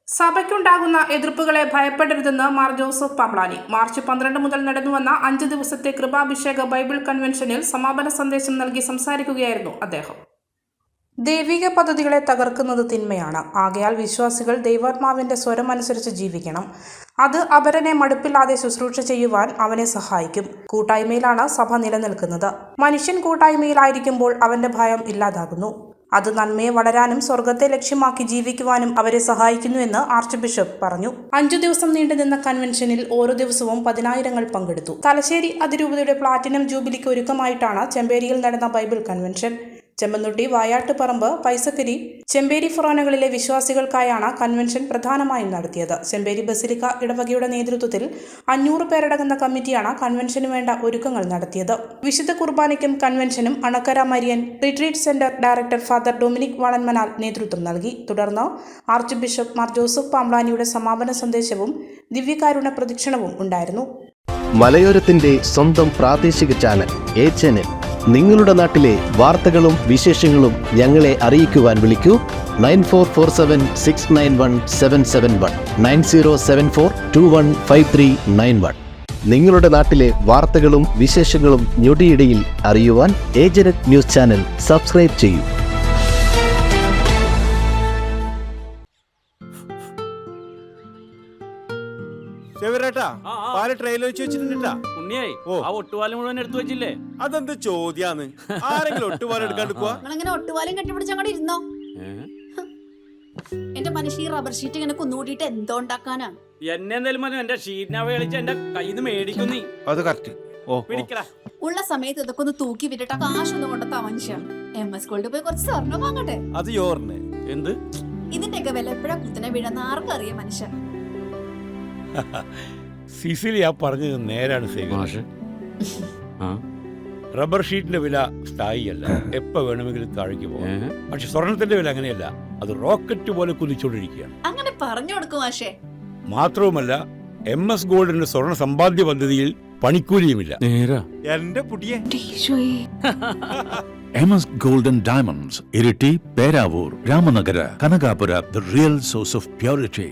സഭയ്ക്കുണ്ടാകുന്ന എതിർപ്പുകളെ ഭയപ്പെടരുതെന്ന് Mar Joseph Pamplany. March 12 മുതൽ നടന്നുവന്ന 5 ദിവസത്തെ കൃപാഭിഷേക Bible കൺവെൻഷനിൽ സമാപന സന്ദേശം നൽകി സംസാരിക്കുകയായിരുന്നു അദ്ദേഹം. ദൈവിക പദ്ധതികളെ തകർക്കുന്നത് തിന്മയാണ്. ആകയാൽ വിശ്വാസികൾ ദൈവാത്മാവിന്റെ സ്വരമനുസരിച്ച് ജീവിക്കണം. അത് അപരനെ മടുപ്പില്ലാതെ ശുശ്രൂഷ ചെയ്യുവാൻ അവനെ സഹായിക്കും. കൂട്ടായ്മയിലാണ് സഭ നിലനിൽക്കുന്നത്. മനുഷ്യൻ കൂട്ടായ്മയിലായിരിക്കുമ്പോൾ അവന്റെ ഭയം ഇല്ലാതാകുന്നു. അത് നന്മയെ വളരാനും സ്വർഗത്തെ ലക്ഷ്യമാക്കി ജീവിക്കുവാനും അവരെ സഹായിക്കുന്നുവെന്ന് ആർച്ച് ബിഷപ്പ് പറഞ്ഞു. 5 ദിവസം നീണ്ടുനിന്ന കൺവെൻഷനിൽ ഓരോ ദിവസവും 10,000 പങ്കെടുത്തു. തലശ്ശേരി അതിരൂപതയുടെ പ്ലാറ്റിനം ജൂബിലിക്ക് ഒരുക്കമായിട്ടാണ് ചെമ്പേരിയിൽ നടന്ന ബൈബിൾ കൺവെൻഷൻ. ചെമ്മന്നുട്ടി, വായാട്ടുപറമ്പ്, പൈസക്കരി, ചെമ്പേരി ഫൊറോനകളിലെ വിശ്വാസികൾക്കായാണ് കൺവെൻഷൻ പ്രധാനമായും നടത്തിയത്. ചെമ്പേരി ബസിലിക്ക ഇടവകയുടെ നേതൃത്വത്തിൽ 500 പേരടങ്ങുന്ന കമ്മിറ്റിയാണ് കൺവെൻഷന് വേണ്ട ഒരുക്കങ്ങൾ നടത്തിയത്. വിശുദ്ധ കുർബാനയ്ക്കും കൺവെൻഷനും Anakkara Marian retreat centre director father Dominic Valanmanal നേതൃത്വം നൽകി. തുടർന്ന് ആർച്ച് ബിഷപ്പ് മാർ ജോസഫ് പാംബ്ലാനിയുടെ സമാപന സന്ദേശവും ദിവ്യകാരുണ്യ പ്രദക്ഷിണവും ഉണ്ടായിരുന്നു. മലയോരത്തിന്റെ സ്വന്തം പ്രാദേശിക ചാനൽ A-Channel. നിങ്ങളുടെ നാട്ടിലെ വാർത്തകളും വിശേഷങ്ങളും ഞങ്ങളെ അറിയിക്കുവാൻ വിളിക്കൂ 9447691771 9074215391. നിങ്ങളുടെ നാട്ടിലെ വാർത്തകളും വിശേഷങ്ങളും ഞൊടിയിടയിൽ അറിയുവാൻ A-Channel ന്യൂസ് ചാനൽ സബ്സ്ക്രൈബ് ചെയ്യൂ. അതെന്ത് ചോദ്യാന്ന്? ആരെങ്കിലും ഒട്ടുപാലം എടുക്കാണ്ടിരിക്കുക? ഒട്ടുപാലം കെട്ടിപ്പിടിച്ചങ്ങോട്ട് ഇരുന്നോ. എന്റെ മനുഷ്യ ഈ റബ്ബർ ഷീറ്റ് ഇങ്ങനെ കുന്നുകൂട്ടിട്ട് എന്തോ ഉണ്ടാക്കാനാ? എന്റെ ഷീറ്റിനെ എന്റെ കയ്യിൽ നിന്ന് മേടിക്കുന്നീ. അത് കറക്റ്റ്. ഉള്ള സമയത്ത് ഇതൊക്കെ ഒന്ന് തൂക്കി വിട്ടിട്ട് കാശൊന്നും കൊണ്ടെത്താ മനുഷ്യ. MS ഗോൾഡ് പോയി കുറച്ച് സ്വർണ്ണം വാങ്ങട്ടെ. അത് യോറിന് എന്ത്? ഇതിന്റെയൊക്കെ വില എപ്പോഴാ കുത്തനെ വീഴുന്ന ആർക്കറിയാം മനുഷ്യ. സിസിലി ആ പറഞ്ഞത് നേരാണ്. റബ്ബർ ഷീറ്റിന്റെ വില സ്ഥായിയല്ല, എപ്പോ വേണമെങ്കിലും താഴേക്ക് പോകാം. പക്ഷെ സ്വർണത്തിന്റെ വില അങ്ങനെയല്ല, അത് റോക്കറ്റ് പോലെ കുതിച്ചുകൊണ്ടിരിക്കുകയാണ്. അങ്ങനെ പറഞ്ഞു കൊടുക്കും മാഷേ. മാത്രവുമല്ല MS ഗോൾഡിന്റെ സ്വർണ്ണ സമ്പാദ്യ പദ്ധതിയിൽ പണിക്കൂലിയുമില്ല. എന്റെ പുതിയ MS Gold and Diamonds, Iriti, Peravur, Ramanagara, Kanagapura, the real source of purity.